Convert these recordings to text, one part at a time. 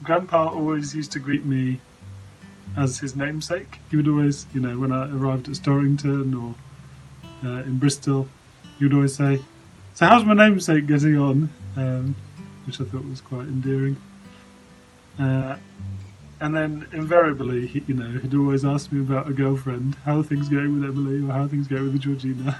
Grandpa always used to greet me as his namesake. He would always, when I arrived at Storrington or in Bristol, he would always say, "So how's my namesake getting on?" Which I thought was quite endearing. And then invariably, he'd always ask me about a girlfriend. How are things going with Emily, or how are things going with Georgina?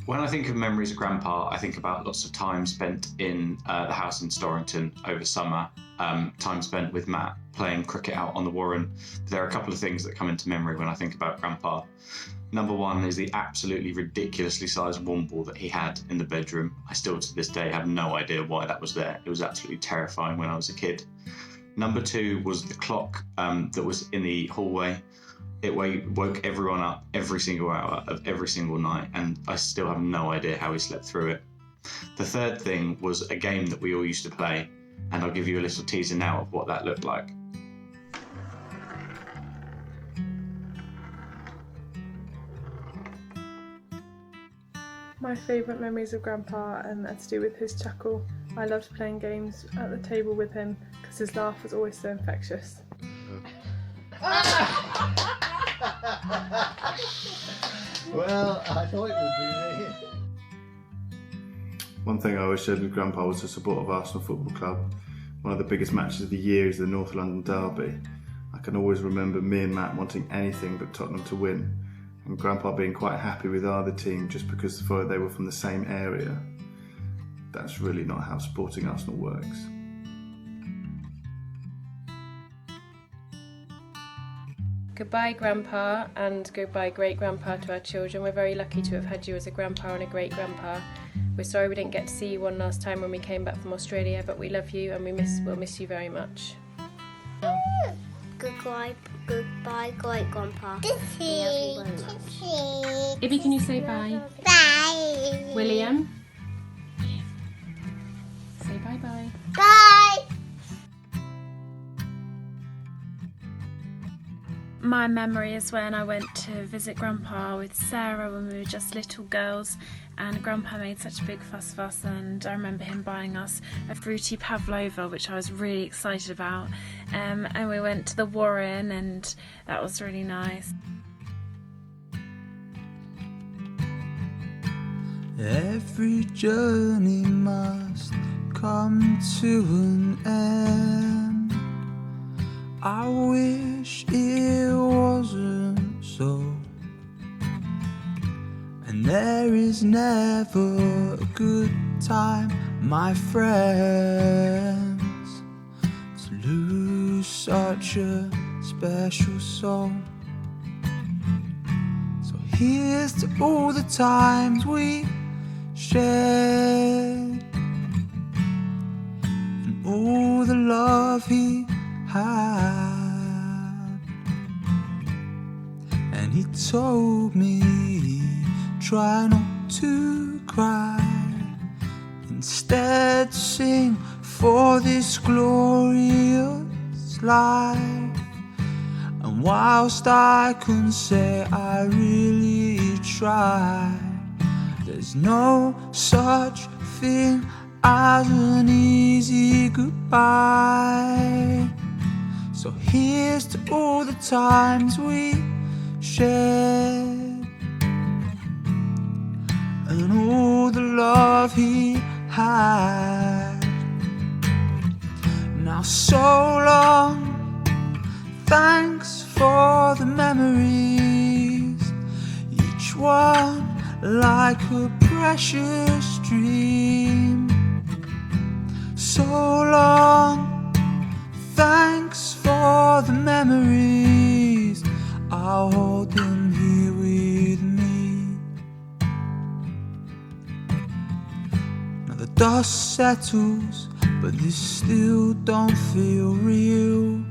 When I think of memories of Grandpa, I think about lots of time spent in the house in Storrington over summer, time spent with Matt playing cricket out on the Warren. There are a couple of things that come into memory when I think about Grandpa. Number one is the absolutely ridiculously sized womble that he had in the bedroom. I still to this day have no idea why that was there. It was absolutely terrifying when I was a kid. Number two was the clock that was in the hallway. It woke everyone up every single hour of every single night, and I still have no idea how he slept through it. The third thing was a game that we all used to play, and I'll give you a little teaser now of what that looked like. My favourite memories of Grandpa are to do with his chuckle. I loved playing games at the table with him because his laugh was always so infectious. Well, I thought it would be me. One thing I always shared with Grandpa was the support of Arsenal Football Club. One of the biggest matches of the year is the North London Derby. I can always remember me and Matt wanting anything but Tottenham to win, and Grandpa being quite happy with either team just because they were from the same area. That's really not how supporting Arsenal works. Goodbye Grandpa, and goodbye great grandpa to our children. We're very lucky to have had you as a grandpa and a great grandpa. We're sorry we didn't get to see you one last time when we came back from Australia, but we love you and we'll miss you very much. Goodbye, great grandpa. Ibby, can you say bye? Bye. William? Say bye bye. Bye. My memory is when I went to visit Grandpa with Sarah when we were just little girls, and Grandpa made such a big fuss of us, and I remember him buying us a fruity pavlova, which I was really excited about, and we went to the Warren, and that was really nice. Every journey must come to an end. I wish it wasn't so, and there is never a good time, my friends, to lose such a special soul. So here's to all the times we shared, and all the love he had. And he told me, try not to cry, instead sing for this glorious life. And whilst I couldn't say I really tried, there's no such thing as an easy goodbye. So here's to all the times we shared, and all the love he had. Now so long, thanks for the memories, each one like a precious dream. So long, thanks for the memories, I'll hold them here with me. Now the dust settles, but this still don't feel real.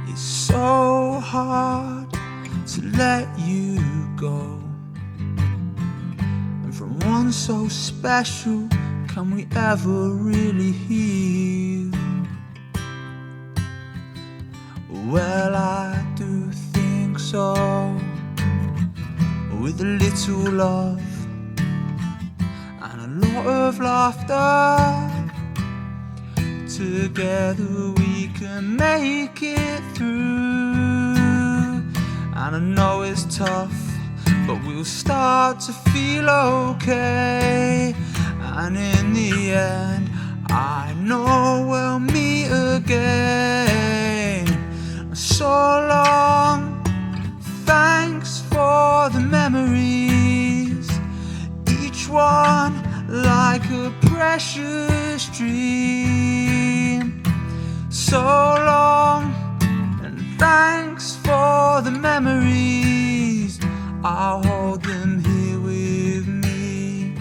It's so hard to let you go, and from one so special, can we ever really heal? Well, I do think so. With a little love out of laughter. Together we can make it through. And I know it's tough, but we'll start to feel okay. And in the end, I know we'll meet again. So long, thanks for the memories, each one like a precious dream. So long, and thanks for the memories, I'll hold them here with me.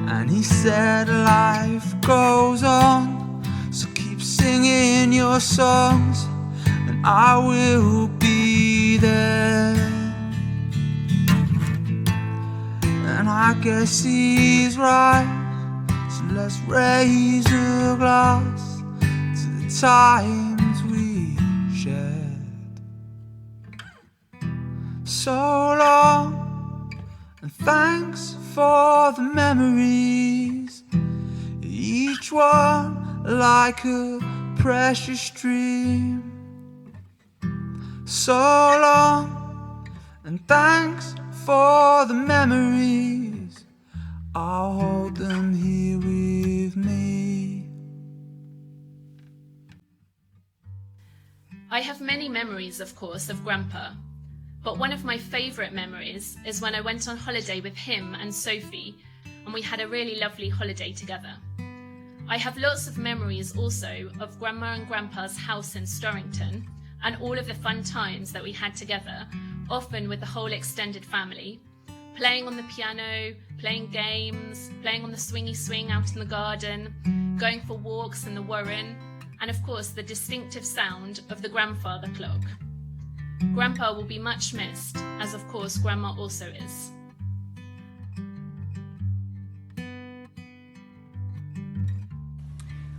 And he said life goes on, so keep singing your songs, and I will be there. And I guess he's right, so let's raise a glass to the times we shared. So long, and thanks for the memories, each one like a precious dream. So long, and thanks for the memories, I'll hold them here with me. I have many memories, of course, of Grandpa, but one of my favourite memories is when I went on holiday with him and Sophie, and we had a really lovely holiday together. I have lots of memories also of Grandma and Grandpa's house in Storrington, and all of the fun times that we had together, often with the whole extended family, playing on the piano, playing games, playing on the swingy swing out in the garden, going for walks in the warren, and of course the distinctive sound of the grandfather clock. Grandpa will be much missed, as of course Grandma also is.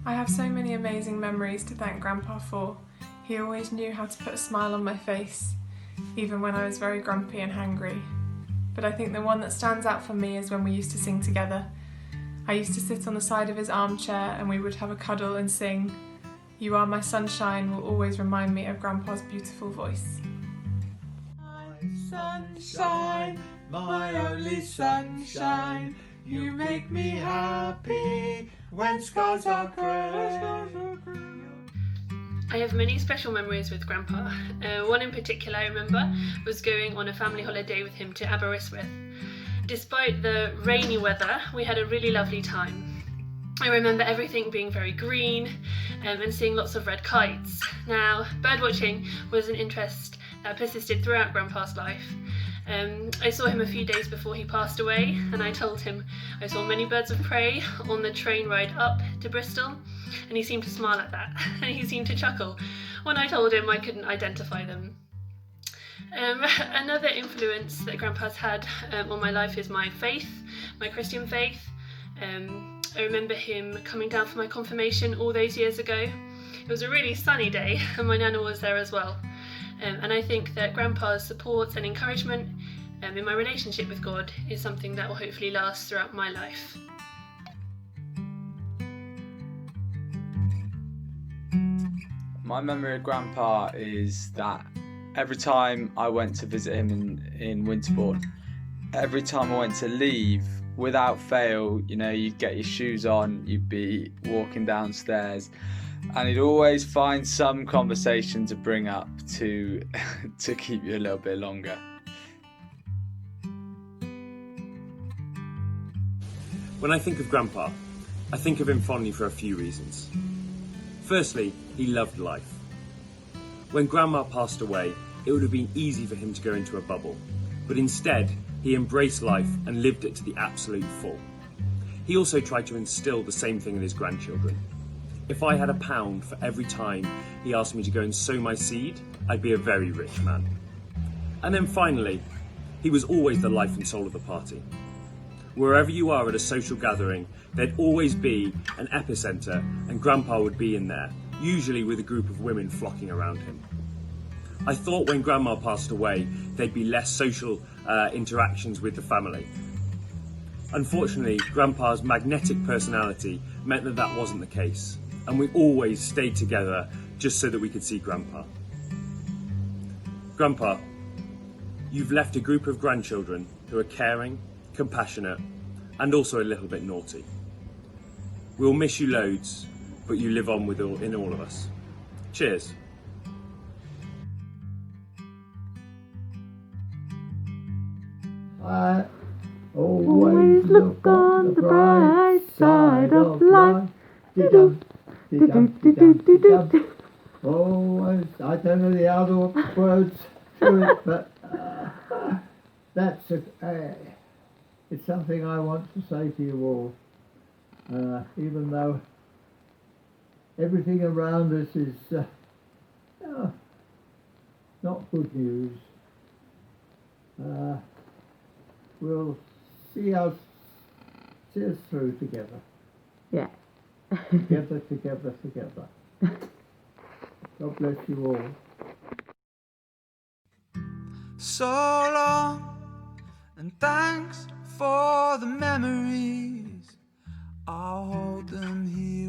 I have so many amazing memories to thank Grandpa for. He always knew how to put a smile on my face, even when I was very grumpy and hangry. But I think the one that stands out for me is when we used to sing together. I used to sit on the side of his armchair and we would have a cuddle and sing, "You Are My Sunshine" will always remind me of Grandpa's beautiful voice. My sunshine, my only sunshine, you make me happy when skies are grey. I have many special memories with Grandpa. One in particular I remember was going on a family holiday with him to Aberystwyth. Despite the rainy weather, we had a really lovely time. I remember everything being very green and seeing lots of red kites. Now, birdwatching was an interest that persisted throughout Grandpa's life. I saw him a few days before he passed away, and I told him I saw many birds of prey on the train ride up to Bristol, and he seemed to smile at that, and he seemed to chuckle when I told him I couldn't identify them. Another influence that Grandpa's had on my life is my faith, my Christian faith. I remember him coming down for my confirmation all those years ago. It was a really sunny day, and my nana was there as well. And I think that Grandpa's support and encouragement in my relationship with God is something that will hopefully last throughout my life. My memory of Grandpa is that every time I went to visit him in Winterbourne, every time I went to leave, without fail, you know, you'd get your shoes on, you'd be walking downstairs, and he'd always find some conversation to bring up to keep you a little bit longer. When I think of Grandpa, I think of him fondly for a few reasons. Firstly, he loved life. When Grandma passed away, it would have been easy for him to go into a bubble, but instead, he embraced life and lived it to the absolute full. He also tried to instill the same thing in his grandchildren. If I had £1 for every time he asked me to go and sow my seed, I'd be a very rich man. And then finally, he was always the life and soul of the party. Wherever you are at a social gathering, there'd always be an epicenter, and Grandpa would be in there, usually with a group of women flocking around him. I thought when Grandma passed away, there'd be less social interactions with the family. Unfortunately, Grandpa's magnetic personality meant that that wasn't the case, and we always stayed together just so that we could see Grandpa. Grandpa, you've left a group of grandchildren who are caring, compassionate, and also a little bit naughty. We'll miss you loads, but you live on in all of us. Cheers. I always look on the bright side of life. Dee-dum, dee-dum, dee-dum, dee-dum. Oh, I don't know the other words to it, but it's something I want to say to you all. Even though everything around us is not good news, we'll see us through together. Yeah. Together. God bless you all. So long, and thanks for the memories. I'll hold them here